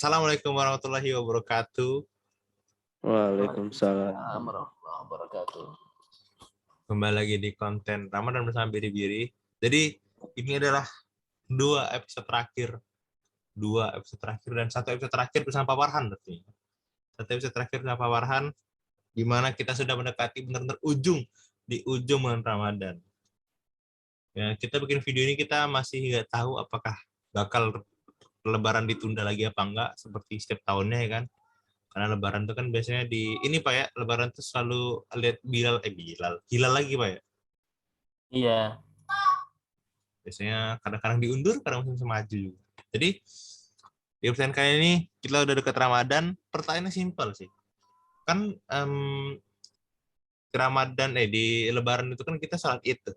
Assalamualaikum warahmatullahi wabarakatuh. Waalaikumsalam. Warahmatullahi wabarakatuh. Kembali lagi di konten Ramadan bersama Biri-Biri. Jadi ini adalah dua episode terakhir dan satu episode terakhir bersama Pak Farhan berarti. Satu episode terakhir bersama Pak Farhan, di mana kita sudah mendekati benar-benar di ujung bulan Ramadan. Ya, kita bikin video ini kita masih nggak tahu apakah bakal Lebaran ditunda lagi apa enggak seperti setiap tahunnya ya kan. Karena Lebaran itu kan biasanya Pak ya, Lebaran itu selalu lihat hilal lagi Pak ya. Iya. Biasanya kadang-kadang diundur, kadang bisa maju juga. Jadi di episode kali ini kita udah dekat Ramadan. Pertanyaannya simpel sih. Kan di Lebaran itu kan kita sholat Id tuh.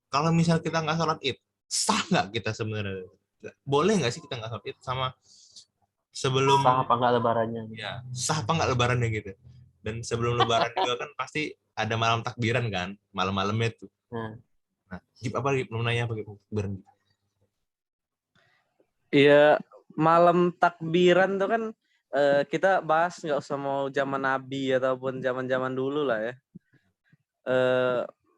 Kalau misal kita nggak sholat Id, sah nggak kita sebenarnya? Boleh nggak sih kita nggak sholat Id sama sebelum Sah apa nggak lebarannya? Ya, sah apa nggak Lebarannya gitu? Dan sebelum Lebaran juga kan pasti ada malam takbiran kan, malam-malamnya tuh. Nah, belum nanya apa gitu takbiran? Iya, malam takbiran tuh kan kita bahas nggak usah mau zaman Nabi ataupun zaman-zaman dulu lah ya.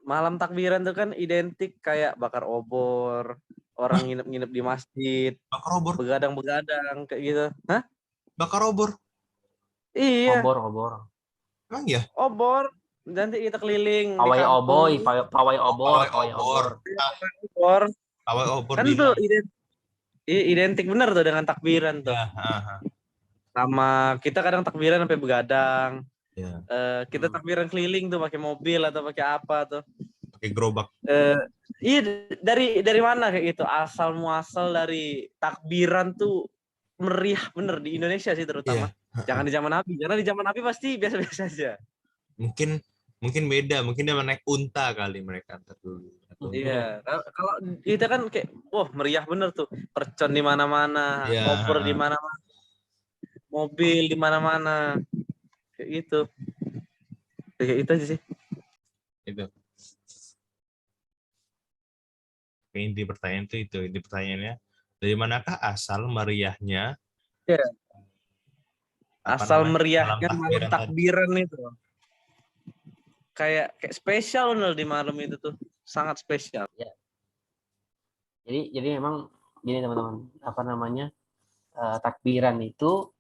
Malam takbiran tuh kan identik kayak bakar obor, orang nginep-nginep di masjid, Bakar obor? begadang-begadang kayak gitu. Hah? Bakar obor? Iya. Obor. Emang ya? Obor. Nanti kita keliling di Pawai kampung. pawai obor. Obor. Pawai obor Kan bilang. tuh identik bener tuh dengan takbiran tuh. Ya, Sama kita kadang takbiran sampai begadang. Ya. Kita takbiran keliling tuh pakai mobil atau pakai apa tuh. Pakai gerobak. Iya, dari mana kayak gitu? Asal muasal dari takbiran tuh meriah bener di Indonesia sih terutama. Yeah. Jangan di zaman Nabi. Karena di zaman Nabi pasti biasa-biasa aja. Mungkin beda, mungkin dia naik unta kali mereka dulu. Iya, kalau kita kan kayak meriah bener tuh. Percon di mana-mana, obor di mana-mana. Mobil di mana-mana. Kayak gitu. Kayak itu aja sih. Itu. Inti pertanyaan itu. Inti pertanyaannya, dari manakah asal meriahnya? Yeah. Asal meriahnya malam takbiran itu. Kayak spesial loh di malam itu tuh. Sangat spesial. Ya. Jadi memang gini teman-teman, takbiran itu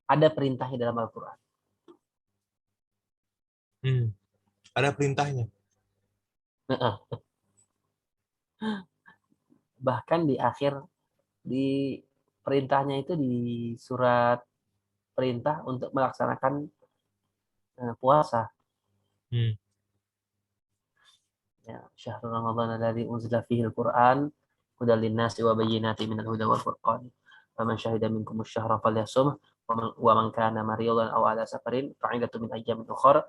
ada perintahnya dalam Al-Quran. Ada perintahnya. Bahkan di perintahnya itu di surat perintah untuk melaksanakan puasa. Ya, syahrul Ramadan alladzi unzila fihi al-Qur'an hudal linnasi wa bayyinatin minal huda wal furqan. Faman syahida minkum asy-syahra falyasum wa man kana maridan aw ala safarin fa'idatu min ayyamin ukhra.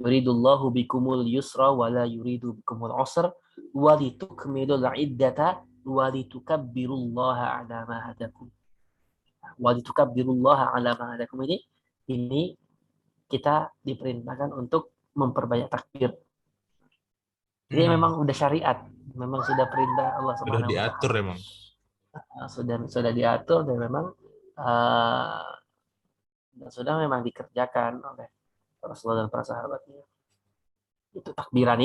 Yuridullahu bikumul yusra wa la yuridu bikumul usra wa litukmilul iddata wa litukabbirullaha ala ma hadakum. Wa litukabbirullaha ala ma hadakum ini kita diperintahkan untuk memperbanyak takbir. Jadi memang udah syariat, memang sudah perintah Allah Subhanahu wa taala. Sudah diatur memang. Sudah diatur dan memang sudah memang dikerjakan oleh Rasulullah dan para sahabatnya. Itu takbiran.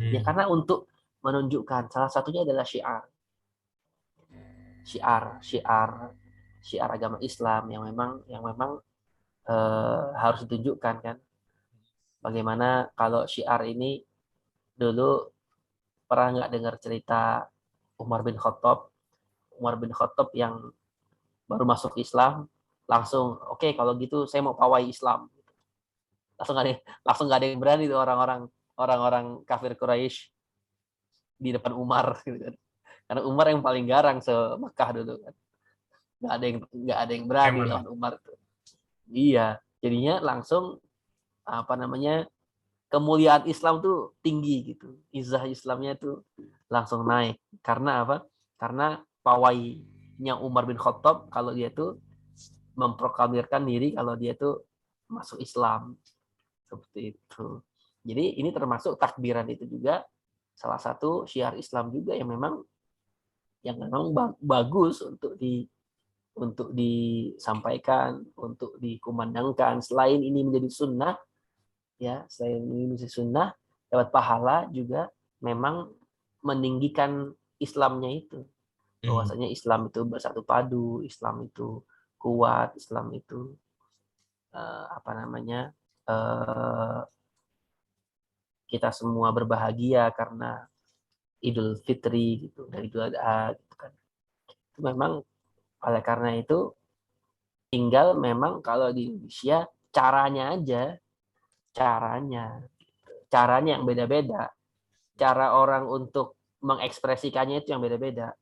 Ya karena untuk menunjukkan, salah satunya adalah syiar agama Islam yang memang harus ditunjukkan kan. Bagaimana kalau syiar ini dulu pernah nggak dengar cerita Umar bin Khattab yang baru masuk Islam langsung oke, kalau gitu saya mau pawai Islam. Langsung nggak ada yang berani tuh orang-orang kafir Quraisy di depan Umar gitu kan. Karena Umar yang paling garang se-Mekah dulu kan. Nggak ada yang berani lawan Umar tuh. Iya, jadinya langsung kemuliaan Islam tuh tinggi gitu. Izzah Islamnya tuh langsung naik. Karena apa? Karena pawainya Umar bin Khattab kalau dia tuh memproklamirkan diri kalau dia tuh masuk Islam. Seperti itu. Jadi ini termasuk takbiran itu juga salah satu syiar Islam juga yang memang yang memang bagus untuk disampaikan, untuk dikumandangkan. Selain ini menjadi sunnah, ya, selain ini menjadi sunnah, dapat pahala juga memang meninggikan Islamnya itu. Bahwasanya Islam itu bersatu padu, Islam itu kuat, Islam itu kita semua berbahagia karena Idul Fitri gitu, dari Idul Adha gitu kan. Itu memang oleh karena itu tinggal memang kalau di Indonesia caranya yang beda-beda. Cara orang untuk mengekspresikannya itu yang beda-beda.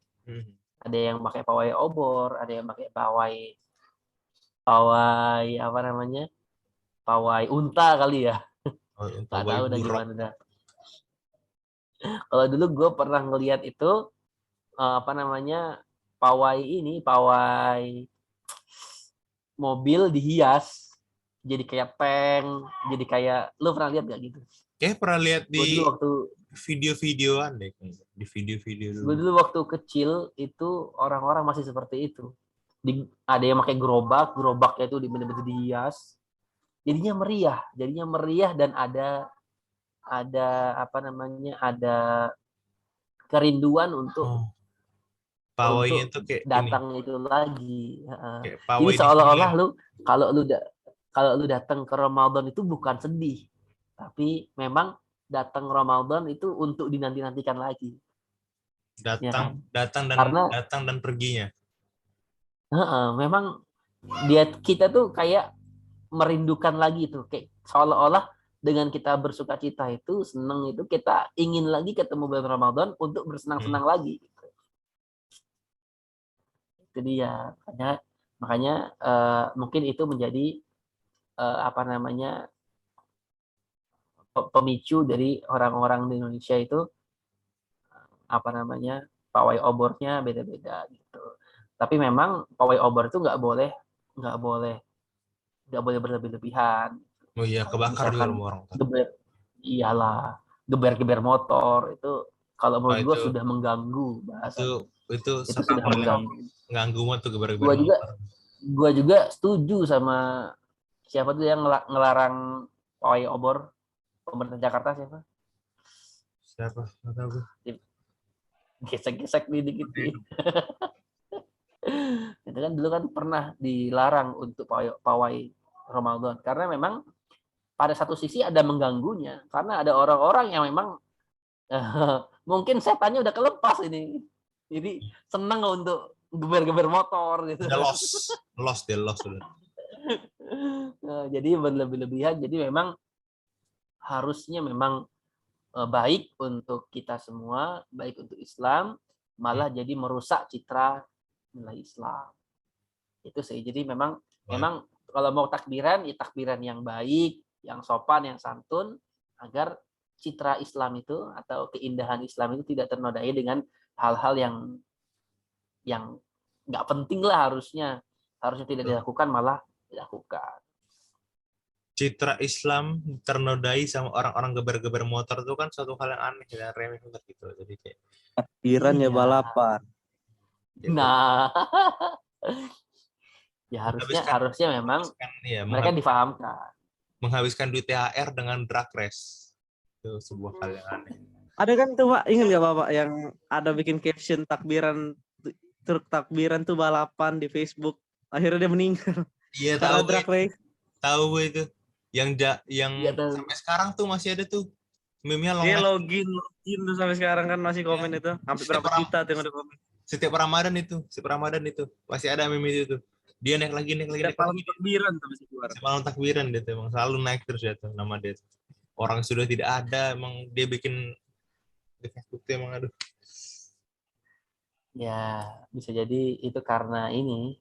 Ada yang pakai pawai obor, ada yang pakai pawai pawai unta kali ya. Nggak tahu udah gimana dah. Kalau dulu gue pernah ngelihat itu pawai mobil dihias jadi kayak tank, jadi kayak, lu pernah lihat gak gitu? Kayak pernah lihat di waktu video-videoan deh, di video-video dulu. Gue dulu waktu kecil itu orang-orang masih seperti itu. Ada yang pakai gerobaknya itu bener-bener dihias. Jadinya meriah dan ada kerinduan untuk pawainya tuh kayak datang ini. Itu lagi. Jadi seolah-olah kalau lu datang ke Ramadan itu bukan sedih, tapi memang datang Ramadan itu untuk dinanti-nantikan lagi. Datang dan perginya. Memang kita tuh kayak merindukan lagi tuh, kayak seolah-olah dengan kita bersuka cita itu, senang itu, kita ingin lagi ketemu bulan Ramadan untuk bersenang-senang lagi. Itu dia. Makanya mungkin itu menjadi pemicu dari orang-orang di Indonesia itu pawai obornya beda-beda gitu. Tapi memang pawai obor itu nggak boleh berlebih-lebihan. Oh iya, kebakar juga orang. Iyalah, geber-geber motor itu kalau menurut gue sudah mengganggu bahasa. Itu sudah mengganggu tuh geber-geber motor. Gue juga setuju sama siapa tuh yang ngelarang pawai obor, pemerintah Jakarta siapa? Nggak tahu gue. Gesek-gesek nih dikit nih. Itu kan dulu kan pernah dilarang untuk pawai Ramadan karena memang pada satu sisi ada mengganggunya karena ada orang-orang yang memang mungkin setannya udah kelepas ini, jadi senang untuk geber-geber motor gitu. Udah lost udah. Jadi berlebih-lebihan, jadi memang harusnya memang baik untuk kita semua, baik untuk Islam, malah jadi merusak citra nilai Islam. Itu sih. Jadi memang kalau mau takbiran, ya takbiran yang baik, yang sopan, yang santun, agar citra Islam itu atau keindahan Islam itu tidak ternodai dengan hal-hal yang nggak penting lah, harusnya tidak dilakukan, malah dilakukan. Citra Islam ternodai sama orang-orang geber-geber motor itu kan suatu hal yang aneh dan remeh banget gitu. Jadi kayak takbiran ya balapan. Gitu. Nah, ya harusnya memang mereka difahamkan. Menghabiskan duit THR dengan drag race itu sebuah hal yang aneh. Ada kan tuh Pak, ingat nggak Bapak yang ada bikin caption takbiran, truk takbiran tuh balapan di Facebook, akhirnya dia meninggal. Iya tahu. Drag race. Tahu itu. Yang sampai sekarang tuh masih ada tuh meme-nya login tuh sampai sekarang kan masih komen itu, hampir berapa juta tuh yang udah komen. Setiap Ramadan itu pasti ada meme itu tuh. Dia naik lagi. Malam takbiran tuh masih keluar. Malam takbiran dia tuh emang selalu naik terus ya tuh nama dia. Orang sudah tidak ada, emang dia bikin di Facebook tuh emang aduh. Ya, bisa jadi itu karena ini.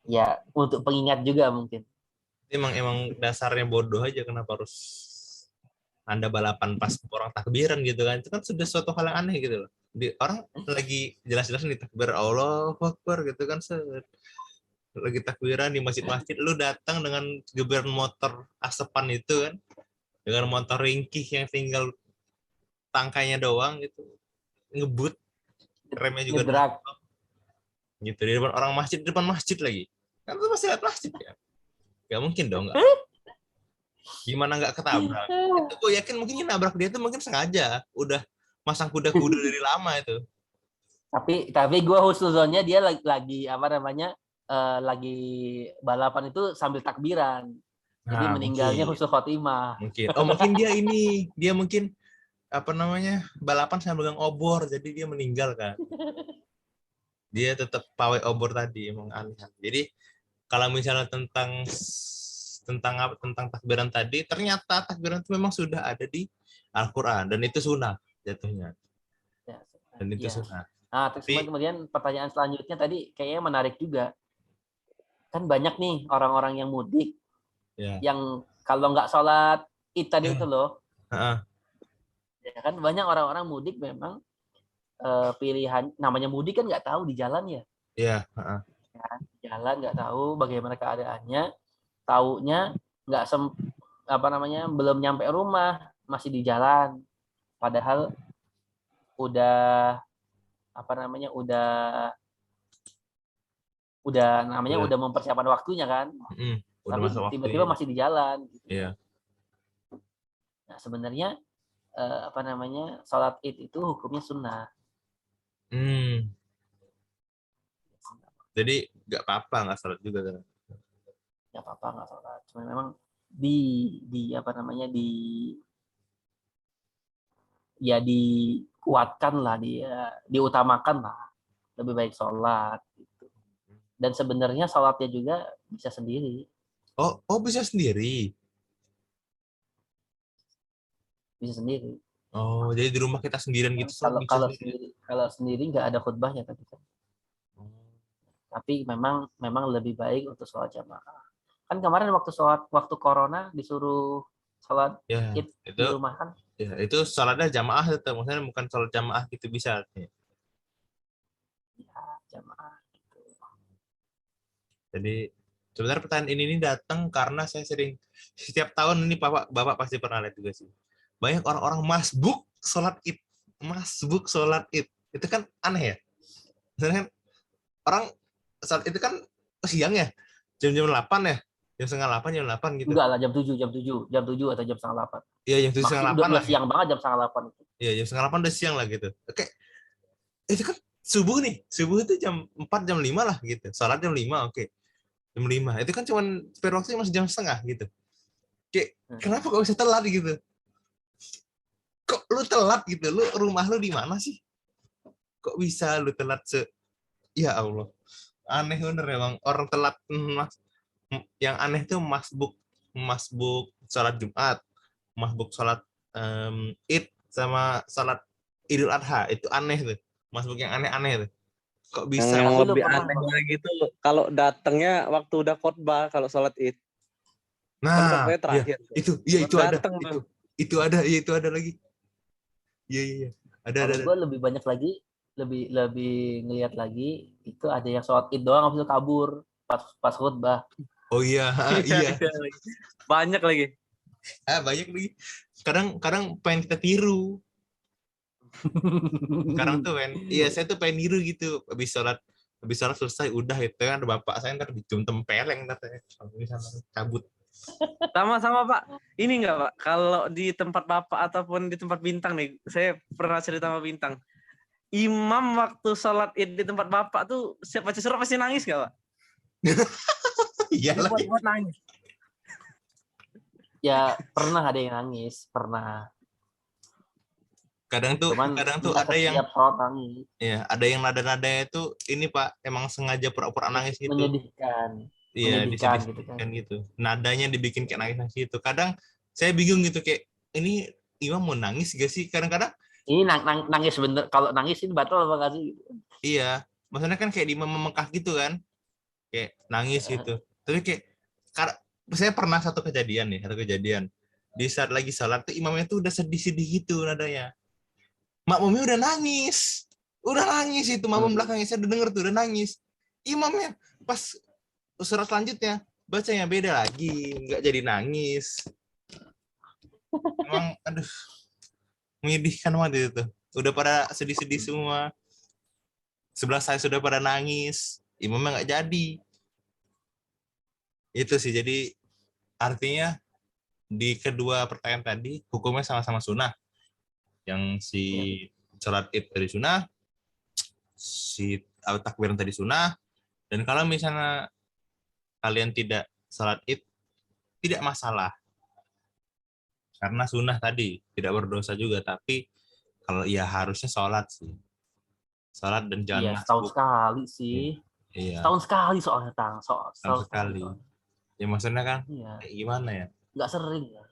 Ya, untuk pengingat juga mungkin. Emang dasarnya bodoh aja, kenapa harus Anda balapan pas orang takbiran gitu kan? Itu kan sudah suatu hal yang aneh gitu loh. Orang lagi jelas-jelas nih takbir Allahu Akbar gitu kan, lagi takbiran di masjid-masjid, lu datang dengan geber motor asepan itu kan, dengan motor ringkih yang tinggal tangkainya doang gitu, ngebut remnya juga Ngedrak. gitu di depan orang masjid, di depan masjid lagi. Kan itu pasti lihat masjid ya. Gak mungkin dong, nggak. Gimana nggak ketabrak? Itu gue yakin mungkin yang nabrak dia tuh mungkin sengaja, udah masang kuda-kuda dari lama itu. Tapi gue husnuzonnya dia lagi apa namanya lagi balapan itu sambil takbiran. Jadi Nah, meninggalnya mungkin. husnul khotimah. Mungkin dia mungkin apa namanya balapan sambil megang obor, jadi dia meninggal kan. Dia tetap pawai obor tadi, emang aneh. Jadi kalau misalnya tentang takbiran tadi, ternyata takbiran itu memang sudah ada di Al-Quran dan itu sunnah jatuhnya. Ya, Dan itu ya. sunnah. Nah, terus Tapi kemudian pertanyaan selanjutnya tadi kayaknya menarik juga. Kan banyak nih orang-orang yang mudik ya, yang kalau nggak sholat id tadi itu loh, Heeh. ya kan banyak orang-orang mudik memang pilihan namanya mudik kan nggak tahu di jalan ya. Iya, heeh. Jalan nggak tahu bagaimana keadaannya, taunya nggak apa namanya belum nyampe rumah masih di jalan, padahal udah apa namanya udah mempersiapkan waktunya kan, Udah tapi masuk waktu tiba-tiba ya. masih di jalan. Iya. Nah sebenarnya apa namanya sholat id itu hukumnya sunnah. Jadi nggak apa-apa nggak sholat juga kan? Nggak apa-apa nggak sholat, cuma memang di apa namanya dikuatkan lah, diutamakan lah, lebih baik sholat gitu. Dan sebenarnya sholatnya juga bisa sendiri. Oh bisa sendiri. Bisa sendiri. Oh, jadi di rumah kita sendirian gitu sholat bisa sendiri. Kalau sendiri nggak ada khutbahnya tadi kan. Tapi memang lebih baik untuk sholat jamaah. Kan kemarin waktu corona disuruh sholat Ya, id itu di rumah kan. ya, itu sholatnya jamaah tetap, maksudnya bukan sholat jamaah gitu bisa. Ya, jamaah gitu. Jadi sebenarnya pertanyaan ini datang karena saya sering setiap tahun ini bapak pasti pernah lihat juga sih. Banyak orang-orang masbuk sholat id, itu kan aneh ya. Misalnya kan orang saat itu kan siang ya, jam 8 ya, jam setengah 8, jam 8 gitu. Enggak lah, jam 7 atau jam setengah 8. Iya, jam 7 setengah 8 udah lah. siang banget jam setengah 8 itu. Iya, jam setengah 8 udah siang lah gitu. Oke. Itu kan subuh nih. Subuh itu jam 4, jam 5 lah gitu. Salat jam 5, oke. Jam 5. Itu kan cuman spare waktunya masih jam setengah gitu. Kayak kenapa kok bisa telat gitu? Kok lu telat gitu? Rumah lu di mana sih? Kok bisa lu telat Ya Allah. Aneh bener emang orang telat. Yang aneh tuh masbuk salat Jumat, masbuk salat Id sama salat Idul Adha, itu aneh tuh. Masbuk yang aneh-aneh tuh. Kok bisa? Yang lebih aneh lagi tuh kalau datangnya waktu udah khotbah kalau sholat id. Nah, kan terakhir. Iya, itu ada. Itu ada lagi. Iya. Ada. Gue lebih banyak lagi, lebih ngelihat lagi itu ada yang sholat id doang habis itu kabur pas khutbah. Oh iya. Banyak lagi. Banyak lagi. Kadang pengen kita tiru. Sekarang tuh saya tuh pengen niru gitu. Habis sholat selesai udah itu kan ada bapak saya ntar dicium tempeleng cabut. Sama Pak. Ini enggak Pak? Kalau di tempat Bapak ataupun di tempat Bintang nih, saya pernah cerita sama Bintang. Imam waktu sholat id di tempat Bapak tuh siapa suruh pasti nangis enggak Pak? Iya lah. Buat nangis. Ya pernah ada yang nangis, pernah. Kadang tuh ada yang nangis. Ya, ada yang nada-nadanya itu ini Pak, emang sengaja pura-pura nangis gitu. Menyedihkan. Iya, disedihkan gitu. Nadanya dibikin kayak nangis gitu. Kadang saya bingung gitu kayak ini imam mau nangis gak sih? Kadang-kadang ini nangis bener. Kalau nangis ini batal apa gak sih? Iya, maksudnya kan kayak di imam memekah gitu kan. Kayak nangis gitu. Tapi kayak saya pernah satu kejadian. Di saat lagi salat tuh imamnya tuh udah sedih-sedih gitu nadanya. Makmumnya udah nangis itu makmum belakangnya, saya udah denger tuh udah nangis. Imamnya pas surat selanjutnya bacanya beda lagi, nggak jadi nangis. Emang aduh menyedihkan banget itu. Udah pada sedih-sedih semua. sebelah saya sudah pada nangis, imamnya nggak jadi. Itu sih, jadi artinya di kedua pertanyaan tadi hukumnya sama-sama sunnah. Yang si sholat id dari sunnah, si takbiran tadi sunnah. Dan kalau misalnya kalian tidak sholat id, tidak masalah. Karena sunnah tadi, tidak berdosa juga. Tapi kalau ya harusnya sholat sih. Sholat dan jangan Iya, setahun sekali sih. Iya. Setahun sekali soalnya, Setahun sekali. Ya maksudnya kan, iya. gimana ya? Nggak sering ya.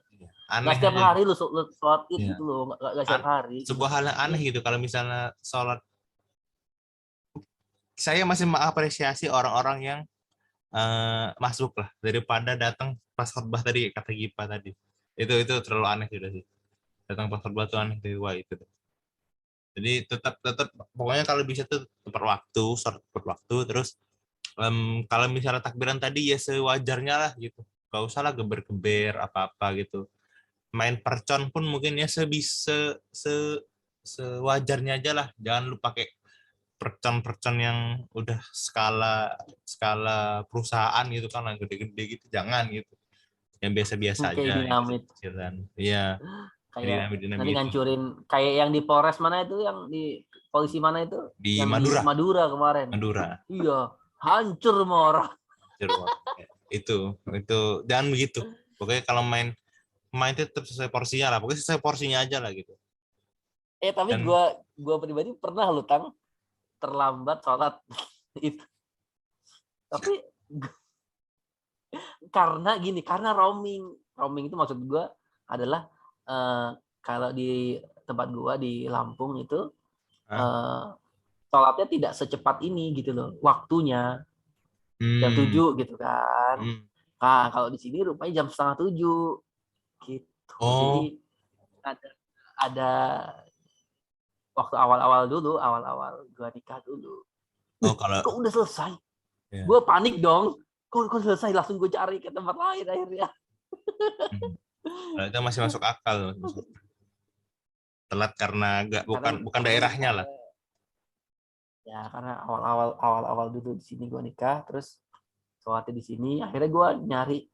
Aneh nggak setiap aja. hari lu sholat id Iya. gitu loh, nggak setiap hari. Sebuah hal yang aneh gitu, kalau misalnya sholat. Saya masih mengapresiasi orang-orang yang masuk lah, daripada datang pas khutbah tadi, kata Gipa tadi. Itu terlalu aneh sudah sih. Datang pas khutbah tuh aneh tuh, wah itu. Jadi tetap pokoknya kalau bisa tuh tepat waktu, sholat tepat waktu, terus kalau misalnya takbiran tadi ya sewajarnya lah gitu. Gak usah lah geber-geber apa-apa gitu. Main percon pun mungkin ya sewajarnya aja lah. Jangan lu pakai percon-percon yang udah skala perusahaan gitu kan, yang gede-gede gitu, jangan gitu. Yang biasa-biasa kayak aja, dinamit. Iya. Kayak Dinamit nanti gitu. ngancurin kayak yang di Polres mana itu, yang di polisi mana itu, Di yang Madura. di Madura kemarin. Madura. Iya, hancur semua orang. Itu jangan begitu. Pokoknya kalau main itu tetap sesuai porsinya lah. Pokoknya sesuai porsinya aja lah gitu. Tapi gua pribadi pernah lu Tang terlambat sholat itu. Tapi karena roaming itu maksud gua adalah kalau di tempat gua di Lampung itu sholatnya tidak secepat ini gitu loh, waktunya jam 7 gitu kan. Nah, kalau di sini rupanya jam 6:30 gitu. Jadi ada waktu awal-awal gua nikah dulu. Kalau kok udah selesai? Gue panik dong. Kok selesai, langsung gue cari ke tempat lain akhirnya. Nah, itu masih masuk akal. Telat karena bukan daerahnya lah. Ya karena awal-awal dulu di sini gue nikah, terus sholatnya di sini. Akhirnya gue nyari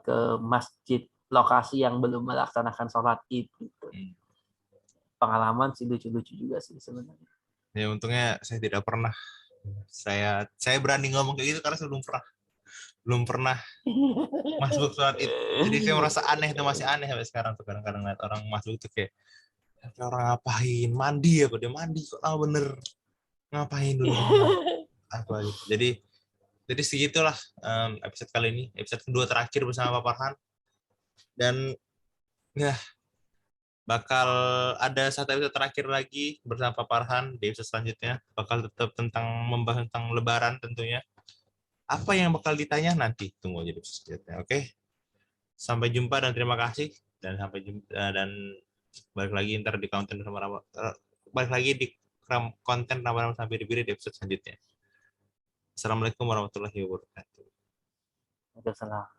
ke masjid lokasi yang belum melaksanakan sholat id gitu. Pengalaman sih lucu-lucu juga sih sebenarnya. Ya untungnya saya tidak pernah. Saya berani ngomong kayak gitu karena saya belum pernah masuk sholat id. Jadi saya merasa aneh, itu masih aneh sampai sekarang tuh, kadang-kadang lihat orang masuk itu kayak orang ngapain, mandi ya, dia mandi kok bener ngapain dulu apa gitu. Jadi segitulah episode kali ini, episode kedua terakhir bersama Pak Farhan. Dan ya bakal ada satu episode terakhir lagi bersama Pak Farhan. Di episode selanjutnya bakal tetap membahas tentang Lebaran tentunya. Apa yang bakal ditanya nanti tunggu aja di episode selanjutnya. Oke. Sampai jumpa dan terima kasih, dan sampai jumpa, dan balik lagi ntar di konten Ramadan sampai di episode selanjutnya. Assalamualaikum warahmatullahi wabarakatuh. Waalaikumsalam.